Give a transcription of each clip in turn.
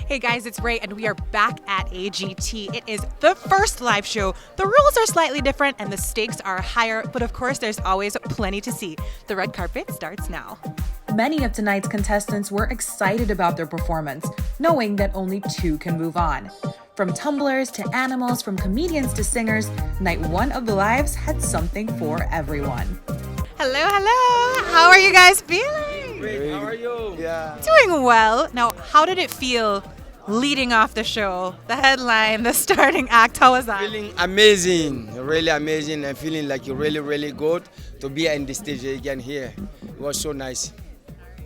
Hey guys, it's Ray and we are back at AGT. It is the first live show. The rules are slightly different and the stakes are higher, but of course there's always plenty to see. The red carpet starts now. Many of tonight's contestants were excited about their performance, knowing that only two can move on. From tumblers to animals, from comedians to singers, night one of the lives had something for everyone. Hello, hello. How are you guys feeling? Great. How are you? Yeah. Doing well. Now, how did it feel leading off the show? The headline, the starting act, how was that? Feeling amazing, really amazing, and feeling like you're really good to be in the stage again here. It was so nice.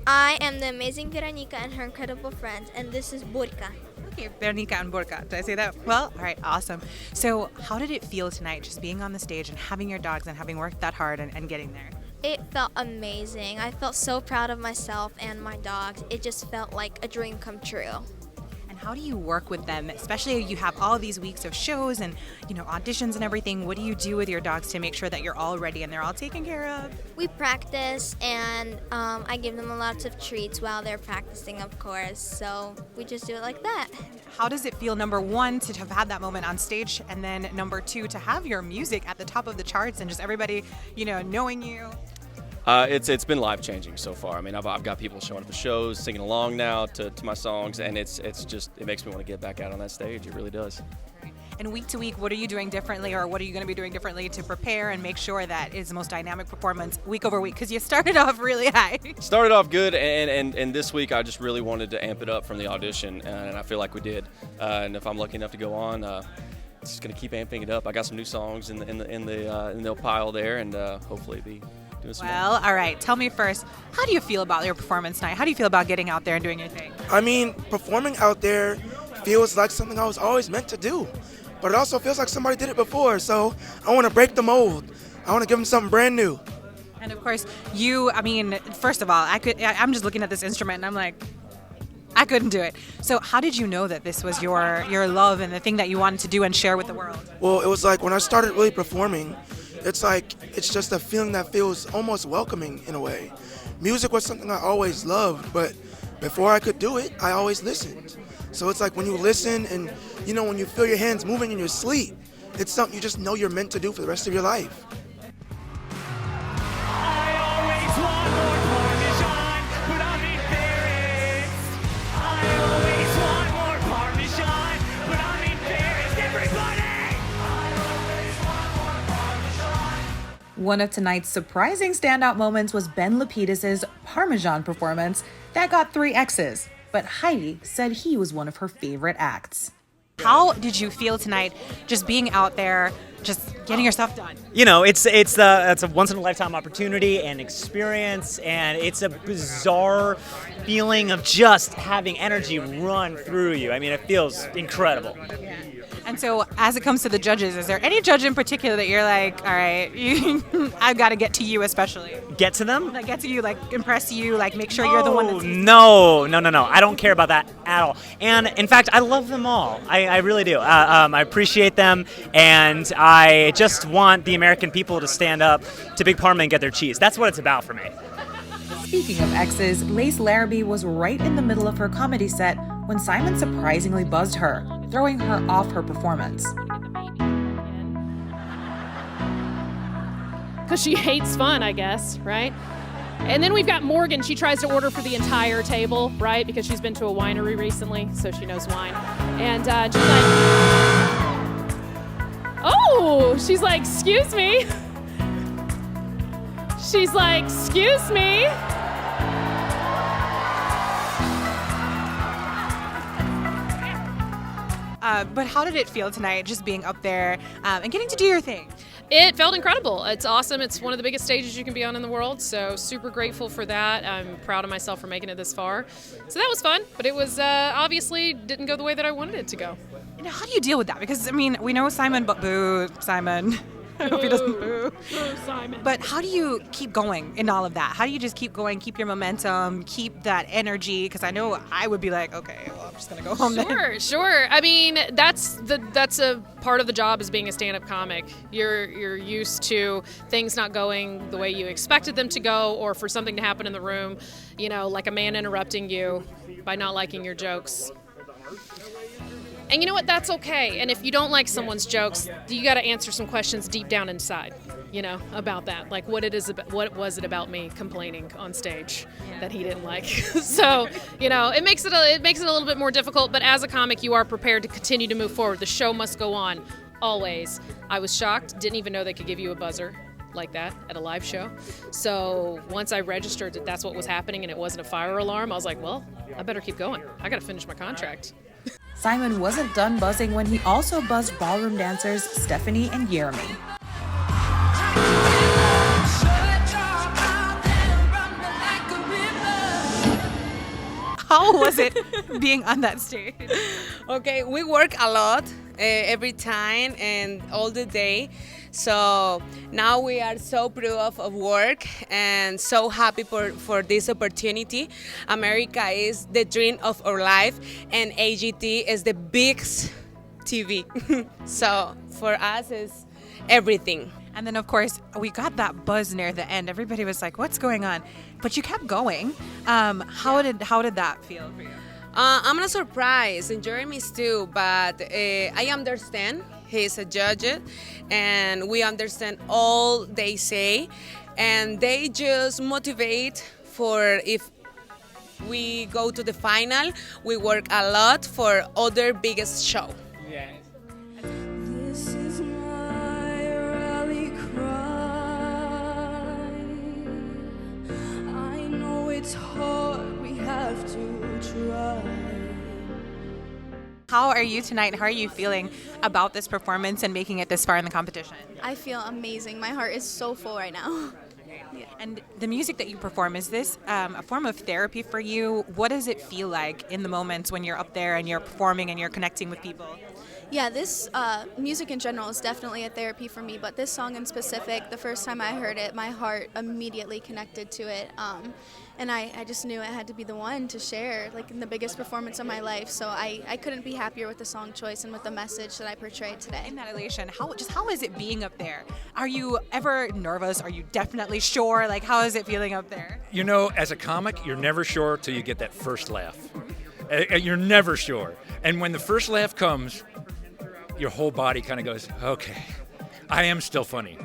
I am the amazing Veronica and her incredible friends, and this is Burka. Okay, Veronica and Burka. Did I say that well? All right, awesome. So how did it feel tonight, just being on the stage and having your dogs and having worked that hard and getting there? It felt amazing. I felt so proud of myself and my dogs. It just felt like a dream come true. And how do you work with them, especially you have all these weeks of shows and auditions and everything? What do you do with your dogs to make sure that you're all ready and they're all taken care of? We practice, and I give them lots of treats while they're practicing, of course. So we just do it like that. How does it feel, number one, to have had that moment on stage, and then number two, to have your music at the top of the charts and just everybody, knowing you? It's been life-changing so far. I mean, I've got people showing up at shows, singing along now to my songs, and it makes me want to get back out on that stage. It really does. And week to week, what are you doing differently, or what are you going to be doing differently to prepare and make sure that it's the most dynamic performance week over week? Because you started off really high. Started off good, and this week I just really wanted to amp it up from the audition, and I feel like we did. And if I'm lucky enough to go on, just going to keep amping it up. I got some new songs in the pile there, and hopefully be. Well, all right. Tell me first, how do you feel about your performance tonight? How do you feel about getting out there and doing your thing? I mean, performing out there feels like something I was always meant to do, but it also feels like somebody did it before, so I want to break the mold. I want to give them something brand new. And of course, first of all, I'm just looking at this instrument and I'm like, I couldn't do it. So how did you know that this was your love and the thing that you wanted to do and share with the world? Well, it was like when I started really performing, it's just a feeling that feels almost welcoming in a way. Music was something I always loved, but before I could do it, I always listened. So it's like when you listen and, when you feel your hands moving in your sleep, it's something you just know you're meant to do for the rest of your life. One of tonight's surprising standout moments was Ben Lapidus' Parmesan performance that got 3 X's, but Heidi said he was one of her favorite acts. How did you feel tonight just being out there, just getting your stuff done? It's a once in a lifetime opportunity and experience, and it's a bizarre feeling of just having energy run through you. I mean, it feels incredible. Yeah. And so as it comes to the judges, is there any judge in particular that you're like, all right, I've got to get to you especially? Get to them? Like get to you, like impress you, like make sure you're the one that's... No. I don't care about that at all. And in fact, I love them all. I really do. I appreciate them, and I just want the American people to stand up to Big Parma and get their cheese. That's what it's about for me. Speaking of exes, Lace Larrabee was right in the middle of her comedy set when Simon surprisingly buzzed her, throwing her off her performance. Because she hates fun, I guess, right? And then we've got Morgan. She tries to order for the entire table, right? Because she's been to a winery recently, so she knows wine. And she's like, oh, she's like, excuse me. She's like, excuse me. But how did it feel tonight, just being up there and getting to do your thing? It felt incredible. It's awesome. It's one of the biggest stages you can be on in the world, so super grateful for that. I'm proud of myself for making it this far. So that was fun, but it was obviously didn't go the way that I wanted it to go. How do you deal with that? Because, we know Simon, but boo, Simon. I hope he doesn't boo. Boo, Simon. But how do you keep going in all of that? How do you just keep going, keep your momentum, keep that energy? Because I know I would be like, okay, well, I'm just going to go home then. Sure. I mean, that's a part of the job as being a stand-up comic. You're used to things not going the way you expected them to go, or for something to happen in the room, like a man interrupting you by not liking your jokes. And you know what? That's okay. And if you don't like someone's jokes, you got to answer some questions deep down inside, about that. Like what was it about me complaining on stage that he didn't like? So, it makes it a little bit more difficult. But as a comic, you are prepared to continue to move forward. The show must go on, always. I was shocked. Didn't even know they could give you a buzzer like that at a live show. So once I registered that that's what was happening and it wasn't a fire alarm, I was like, well, I better keep going. I got to finish my contract. Simon wasn't done buzzing when he also buzzed ballroom dancers Stephanie and Jeremy. How was it being on that stage? Okay, we work a lot every time and all the day. So now we are so proud of work and so happy for this opportunity. America is the dream of our life and AGT is the biggest TV. So for us it's everything. And then, of course, we got that buzz near the end. Everybody was like, what's going on? But you kept going. How did that feel for you? I'm not surprised, and Jeremy's too, but I understand. He's a judge, and we understand all they say, and they just motivate for if we go to the final, we work a lot for other biggest show. Yeah. This is my rally cry. I know it's hard, we have to try. How are you tonight? How are you feeling about this performance and making it this far in the competition? I feel amazing. My heart is so full right now. Yeah. And the music that you perform, is this a form of therapy for you? What does it feel like in the moments when you're up there and you're performing and you're connecting with people? Yeah, this music in general is definitely a therapy for me, but this song in specific, the first time I heard it, my heart immediately connected to it. And I just knew it had to be the one to share, like in the biggest performance of my life. So I couldn't be happier with the song choice and with the message that I portrayed today. In that elation, how is it being up there? Are you ever nervous? Are you definitely sure? Like, how is it feeling up there? As a comic, you're never sure till you get that first laugh. You're never sure. And when the first laugh comes, your whole body kind of goes, okay, I am still funny.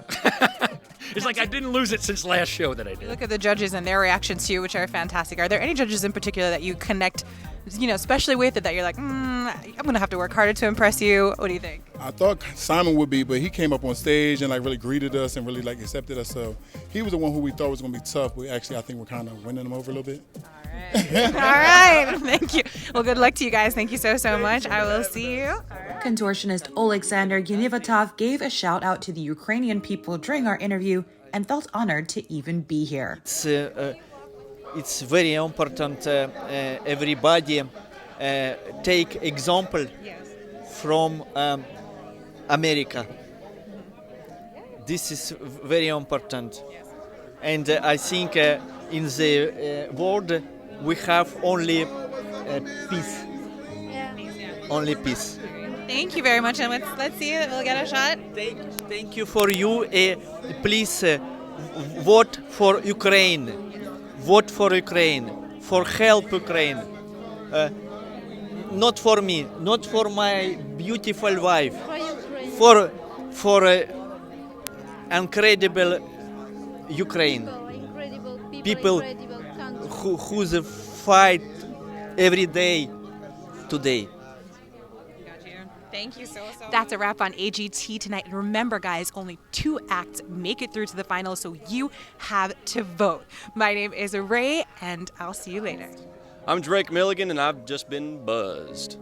It's like I didn't lose it since last show that I did. Look at the judges and their reactions to you, which are fantastic. Are there any judges in particular that you connect, especially with it, that you're like, I'm going to have to work harder to impress you? What do you think? I thought Simon would be, but he came up on stage and really greeted us and really accepted us. So he was the one who we thought was going to be tough, but actually I think we're kind of winning him over a little bit. All right. Thank you. Well, good luck to you guys. Thank you so much. I will see you. Contortionist Oleksandr Yanivatov gave a shout out to the Ukrainian people during our interview and felt honored to even be here. It's very important everybody take example from America. This is very important. And I think in the world we have only peace. Only peace. Thank you very much, and let's see it. We'll get a shot. Thank you for you. Please vote for Ukraine. Vote for Ukraine. For help Ukraine. Not for me. Not for my beautiful wife. For incredible Ukraine. People who fight every day today. Thank you so much. That's a wrap on AGT tonight. And remember, guys, only 2 acts make it through to the final, so you have to vote. My name is Ray, and I'll see you later. I'm Drake Milligan, and I've just been buzzed.